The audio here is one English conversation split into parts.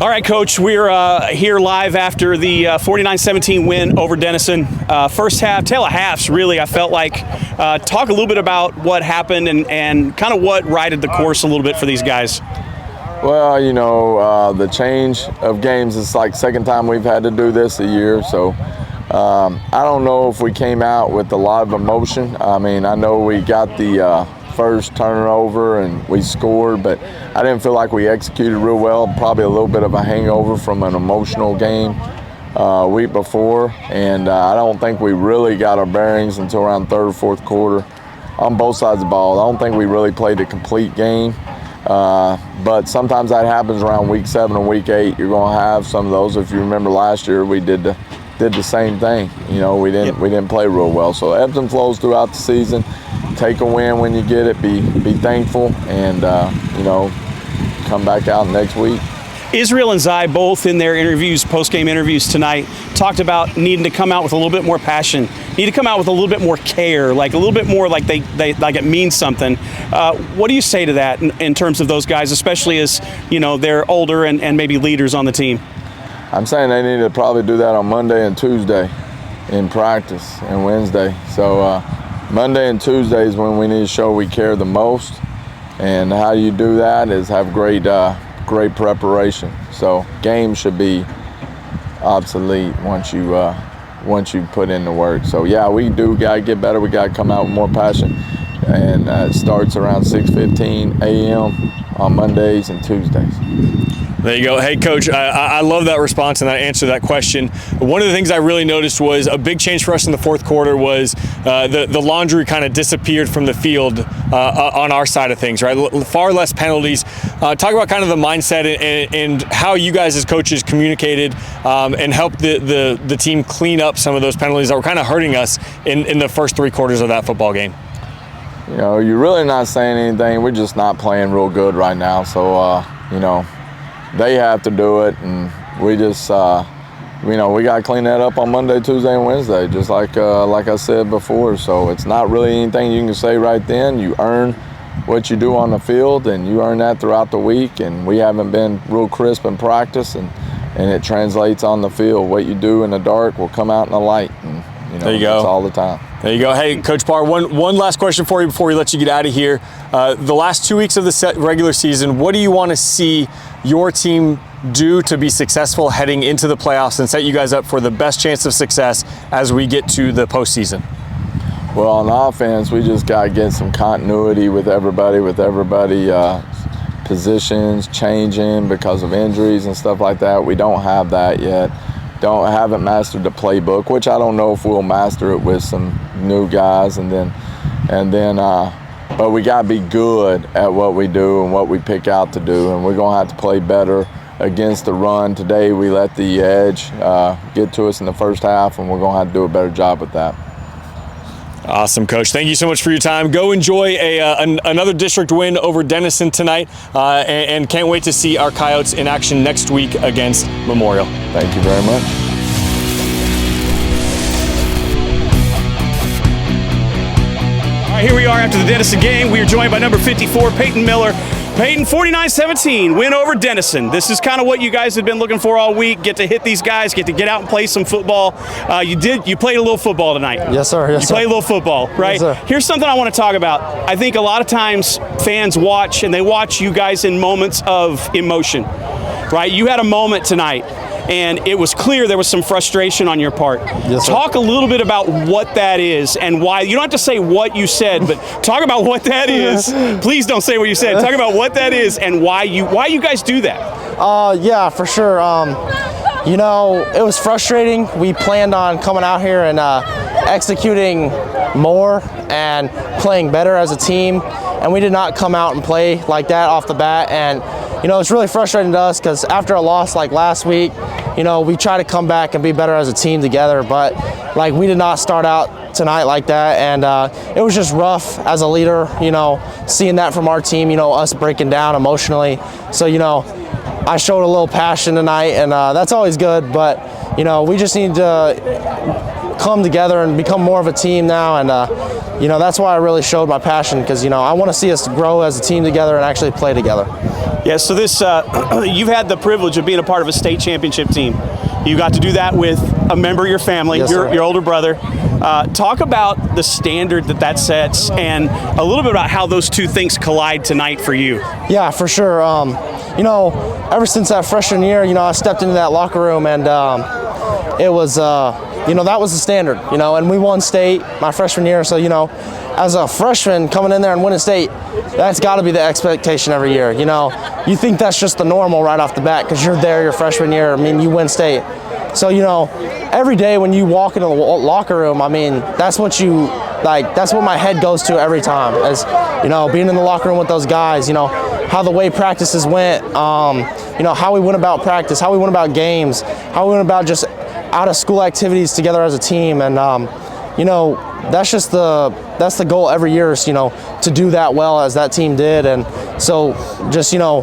All right, Coach, we're here live after the 49-17 win over Denison. First half, tale of halves, really, I felt like. Talk a little bit about what happened and kind of what righted the course a little bit for these guys. Well, you know, the change of games is like second time we've had to do this a year, so I don't know if we came out with a lot of emotion. I mean, I know we got the first turnover and we scored, but I didn't feel like we executed real well. Probably a little bit of a hangover from an emotional game week before, and I don't think we really got our bearings until around third or fourth quarter on both sides of the ball. I don't think we really played a complete game, but sometimes that happens around week 7 or week 8. You're going to have some of those. If you remember last year, we did the same thing. You know, we didn't play real well. So ebbs and flows throughout the season. Take a win when you get it. Be thankful, and you know, come back out next week. Israel and Zai both in their interviews, post-game interviews tonight, talked about needing to come out with a little bit more passion, need to come out with a little bit more care, like a little bit more like they like it means something. What do you say to that in terms of those guys, especially as, you know, they're older and maybe leaders on the team? I'm saying they need to probably do that on Monday and Tuesday in practice and Wednesday. So Monday and Tuesday is when we need to show we care the most, and how you do that is have great preparation. So games should be obsolete once you put in the work. So yeah, we do got to get better. We got to come out with more passion, and it starts around 6:15 a.m. on Mondays and Tuesdays. There you go. Hey, Coach, I love that response and that answer to that question. One of the things I really noticed was a big change for us in the fourth quarter was the laundry kind of disappeared from the field on our side of things, right? Far less penalties. Talk about kind of the mindset and how you guys as coaches communicated and helped the team clean up some of those penalties that were kind of hurting us in the first 3 quarters of that football game. You know, you're really not saying anything. We're just not playing real good right now. So, you know, they have to do it, and we just, you know, we got to clean that up on Monday, Tuesday, and Wednesday, just like I said before. So it's not really anything you can say right then. You earn what you do on the field, and you earn that throughout the week. And we haven't been real crisp in practice, and it translates on the field. What you do in the dark will come out in the light, and you know, there you go. It's all the time. There you go. Hey, Coach Parr, one last question for you before we let you get out of here. The last 2 weeks of the regular season, what do you want to see your team do to be successful heading into the playoffs and set you guys up for the best chance of success as we get to the postseason? Well, on offense, we just got to get some continuity with everybody positions changing because of injuries and stuff like that. We don't have that yet. Haven't mastered the playbook, which I don't know if we'll master it with some new guys, but we got to be good at what we do and what we pick out to do, and we're going to have to play better against the run. Today we let the edge get to us in the first half, and we're going to have to do a better job with that. Awesome, Coach. Thank you so much for your time. Go enjoy another district win over Denison tonight, and can't wait to see our Coyotes in action next week against Memorial. Thank you very much. All right, here we are after the Denison game. We are joined by number 54, Peyton Miller. Peyton, 49-17, win over Denison. This is kind of what you guys have been looking for all week. Get to hit these guys, get to get out and play some football. You played a little football tonight. Yes, sir. Yes, you sir. played a little football, right? Yes, sir. Here's something I want to talk about. I think a lot of times fans watch, and they watch you guys in moments of emotion, right? You had a moment tonight, and it was clear there was some frustration on your part. Yes, sir. Talk a little bit about what that is and why. You don't have to say what you said, but talk about what that is. Please don't say what you said. Talk about what that is and why you guys do that. Yeah, for sure. You know, it was frustrating. We planned on coming out here and executing more and playing better as a team, and we did not come out and play like that off the bat. And you know, it's really frustrating to us because after a loss like last week, you know, we try to come back and be better as a team together, but like we did not start out tonight like that, and it was just rough as a leader, you know, seeing that from our team, you know, us breaking down emotionally. So, you know, I showed a little passion tonight, and that's always good, but, you know, we just need to come together and become more of a team now. And, you know, that's why I really showed my passion, because, you know, I want to see us grow as a team together and actually play together. Yeah, so this, you've had the privilege of being a part of a state championship team. You got to do that with a member of your family, Yes, your older brother. Talk about the standard that sets and a little bit about how those two things collide tonight for you. Yeah, for sure. You know, ever since that freshman year, you know, I stepped into that locker room, and it was, you know, that was the standard, you know, and we won state my freshman year. So, you know, as a freshman coming in there and winning state, that's got to be the expectation every year. You know, you think that's just the normal right off the bat because you're there your freshman year. I mean, you win state. So, you know, every day when you walk into the locker room, I mean, that's what you, like, that's what my head goes to every time, is, you know, being in the locker room with those guys, you know, how the way practices went, you know, how we went about practice, how we went about games, how we went about just out of school activities together as a team. And, you know, that's the goal every year is, you know, to do that well as that team did. And so just, you know,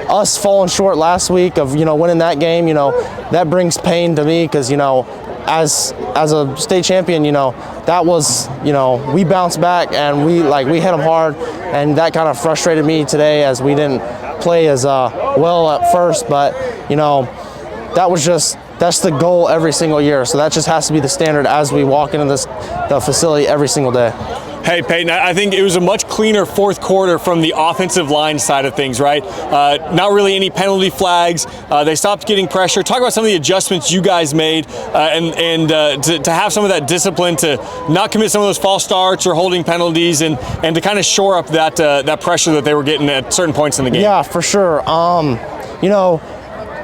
us falling short last week of, you know, winning that game, you know, that brings pain to me because, you know, as a state champion, you know, that was, you know, we bounced back and we hit them hard, and that kind of frustrated me today as we didn't play as well at first. But, you know, that's the goal every single year. So that just has to be the standard as we walk into the facility every single day. Hey, Peyton, I think it was a much cleaner fourth quarter from the offensive line side of things, right? Not really any penalty flags. They stopped getting pressure. Talk about some of the adjustments you guys made and to have some of that discipline to not commit some of those false starts or holding penalties and to kind of shore up that pressure that they were getting at certain points in the game. Yeah, for sure. You know,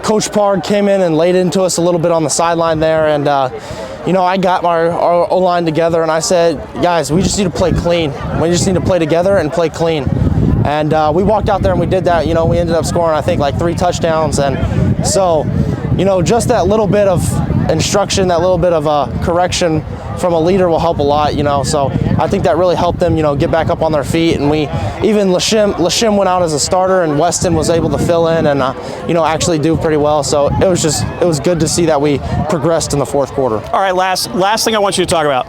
Coach Parr came in and laid into us a little bit on the sideline there, and you know, I got our O-line together and I said, guys, we just need to play clean. We just need to play together and play clean. And we walked out there and we did that. You know, we ended up scoring, I think, like 3 touchdowns. And so, you know, just that little bit of instruction, that little bit of correction from a leader will help a lot, you know. So I think that really helped them, you know, get back up on their feet. And even Lashim went out as a starter, and Weston was able to fill in and, you know, actually do pretty well. So it was good to see that we progressed in the fourth quarter. All right, last thing I want you to talk about.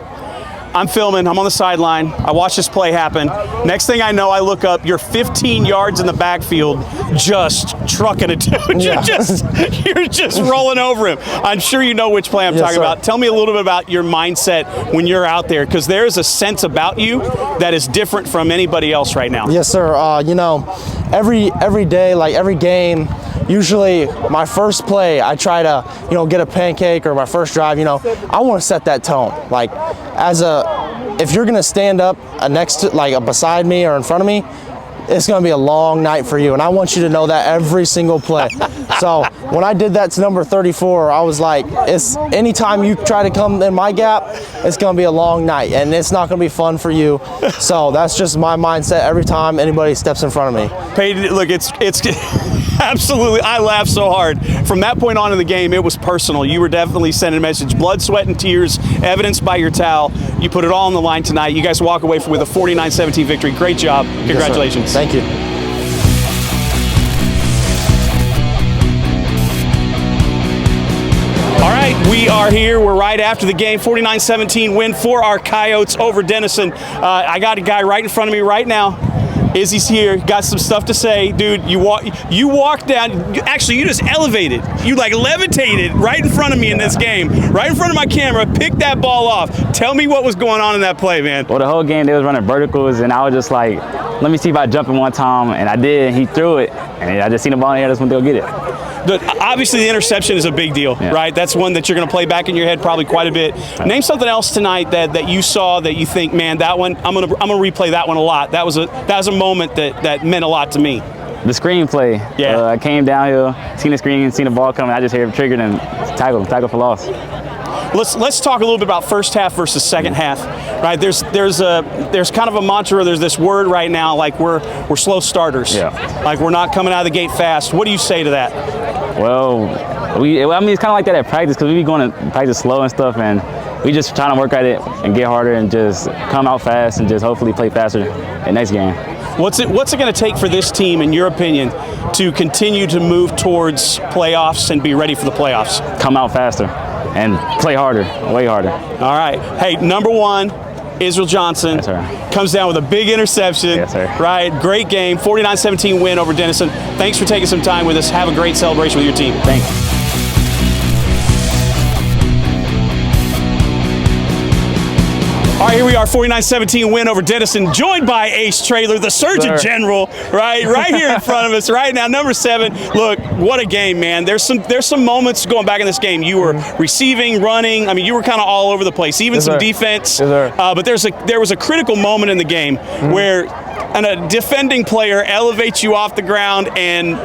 I'm filming, I'm on the sideline, I watch this play happen. Next thing I know, I look up, you're 15 yards in the backfield, just trucking it, dude. Yeah. You're just rolling over him. I'm sure you know which play I'm talking about. Tell me a little bit about your mindset when you're out there, because there's a sense about you that is different from anybody else right now. Yes, sir. You know, every day, like every game, usually my first play, I try to, you know, get a pancake, or my first drive, you know, I want to set that tone. Like, if you're going to stand up beside me or in front of me, it's going to be a long night for you. And I want you to know that every single play. So when I did that to number 34, I was like, anytime you try to come in my gap, it's going to be a long night and it's not going to be fun for you. So that's just my mindset every time anybody steps in front of me. Peyton, look, it's absolutely, I laughed so hard. From that point on in the game, it was personal. You were definitely sending a message. Blood, sweat, and tears, evidenced by your towel. You put it all on the line tonight. You guys walk away with a 49-17 victory. Great job. Congratulations. Yes, thank you. All right, we are here. We're right after the game. 49-17 win for our Coyotes over Denison. I got a guy right in front of me right now. Izzy's here, got some stuff to say. Dude, you walked down, actually you just elevated. You like levitated right in front of me in this game, right in front of my camera, picked that ball off. Tell me what was going on in that play, man. Well, the whole game they was running verticals, and I was just like, let me see if I jump in one time, and I did, and he threw it, and I just seen the ball in the air, just went to go get it. Obviously, the interception is a big deal, yeah. Right? That's one that you're going to play back in your head probably quite a bit. Right. Name something else tonight that you saw that you think, man, that one I'm going to replay that one a lot. That was a moment that meant a lot to me. The screen play. Yeah. I came downhill, seen the screen, seen the ball coming. I just heard it triggered and tackle for loss. Let's talk a little bit about first half versus second half, right? There's kind of a mantra. There's this word right now, like we're slow starters. Yeah. Like we're not coming out of the gate fast. What do you say to that? Well, it's kind of like that at practice, because we be going to practice slow and stuff, and we just trying to work at it and get harder and just come out fast and just hopefully play faster in next game. What's it going to take for this team, in your opinion, to continue to move towards playoffs and be ready for the playoffs? Come out faster and play harder, way harder. All right. Hey, number one, Israel Johnson Yes, sir. comes down with a big interception. Yes, sir. Right. Great game. 49-17 win over Denison. Thanks for taking some time with us. Have a great celebration with your team. Thank you. All right, here we are, 49-17 win over Denison, joined by Ace Traylor, the Surgeon General, right here in front of us right now. Number 7. Look, what a game, man. There's some moments going back in this game. You were receiving, running. I mean, you were kind of all over the place, even some defense. But there was a critical moment in the game where a defending player elevates you off the ground and,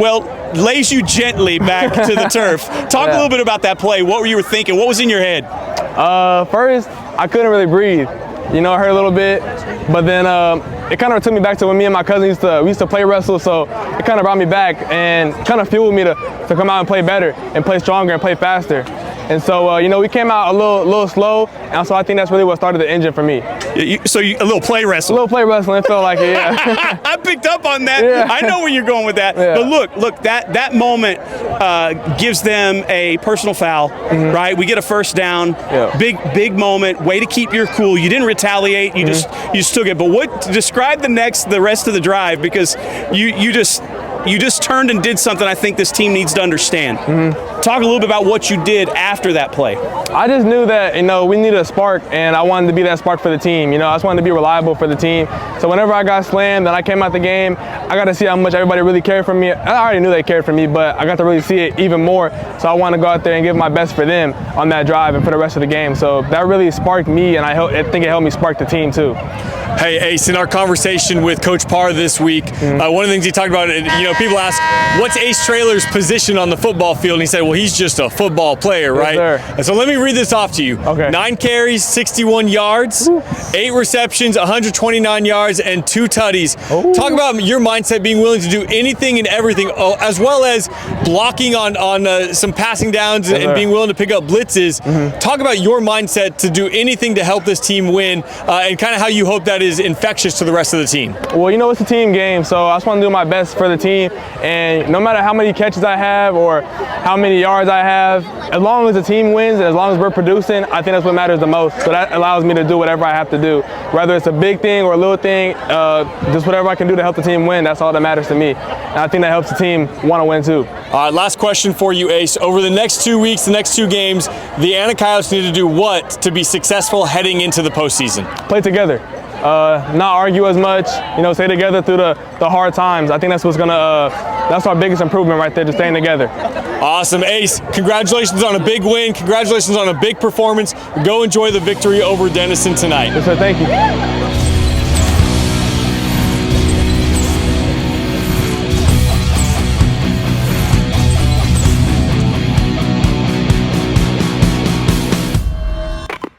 well, lays you gently back to the turf. Talk a little bit about that play. What were you thinking? What was in your head? First, I couldn't really breathe. You know, it hurt a little bit, but then it kind of took me back to when me and my cousin used to play wrestle, so it kind of brought me back and kind of fueled me to come out and play better and play stronger and play faster. And so, you know, we came out a little slow, and so I think that's really what started the engine for me. A little play wrestling. A little play wrestling, it felt like it, yeah. I picked up on that. Yeah. I know where you're going with that. Yeah. But look, that moment gives them a personal foul, right? We get a first down. Yeah. Big moment. Way to keep your cool. You didn't retaliate. You just took it. But describe the rest of the drive, because you just turned and did something I think this team needs to understand. Talk a little bit about what you did after that play. I just knew that, you know, we needed a spark, and I wanted to be that spark for the team. You know, I just wanted to be reliable for the team. So whenever I got slammed and I came out the game, I got to see how much everybody really cared for me. I already knew they cared for me, but I got to really see it even more. So I want to go out there and give my best for them on that drive and for the rest of the game. So that really sparked me, and I think it helped me spark the team too. Hey, Ace, in our conversation with Coach Parr this week, one of the things he talked about, you know, people ask, what's Ace Traylor's position on the football field? And he said, well, he's just a football player, right? Yes, so let me read this off to you. Okay. 9 carries, 61 yards, 8 receptions, 129 yards, and 2 tutties. Talk about your mindset, being willing to do anything and everything, as well as blocking on some passing downs and being willing to pick up blitzes. Talk about your mindset to do anything to help this team win, and kind of how you hope that is infectious to the rest of the team. Well, you know, it's a team game, so I just want to do my best for the team, and no matter how many catches I have or how many yards I have, as long as the team wins and as long as we're producing, I think that's what matters the most. So that allows me to do whatever I have to do, whether it's a big thing or a little thing, just whatever I can do to help the team win. That's all that matters to me, and I think that helps the team want to win too. All right, last question for you, Ace. Over the next 2 weeks, the next 2 games, the Anacoyotes need to do what to be successful heading into the postseason? Play together. Not argue as much, you know, stay together through the hard times. I think that's what's that's our biggest improvement right there, just staying together. Awesome, Ace. Congratulations on a big win. Congratulations on a big performance. Go enjoy the victory over Denison tonight. Yes, sir, thank you.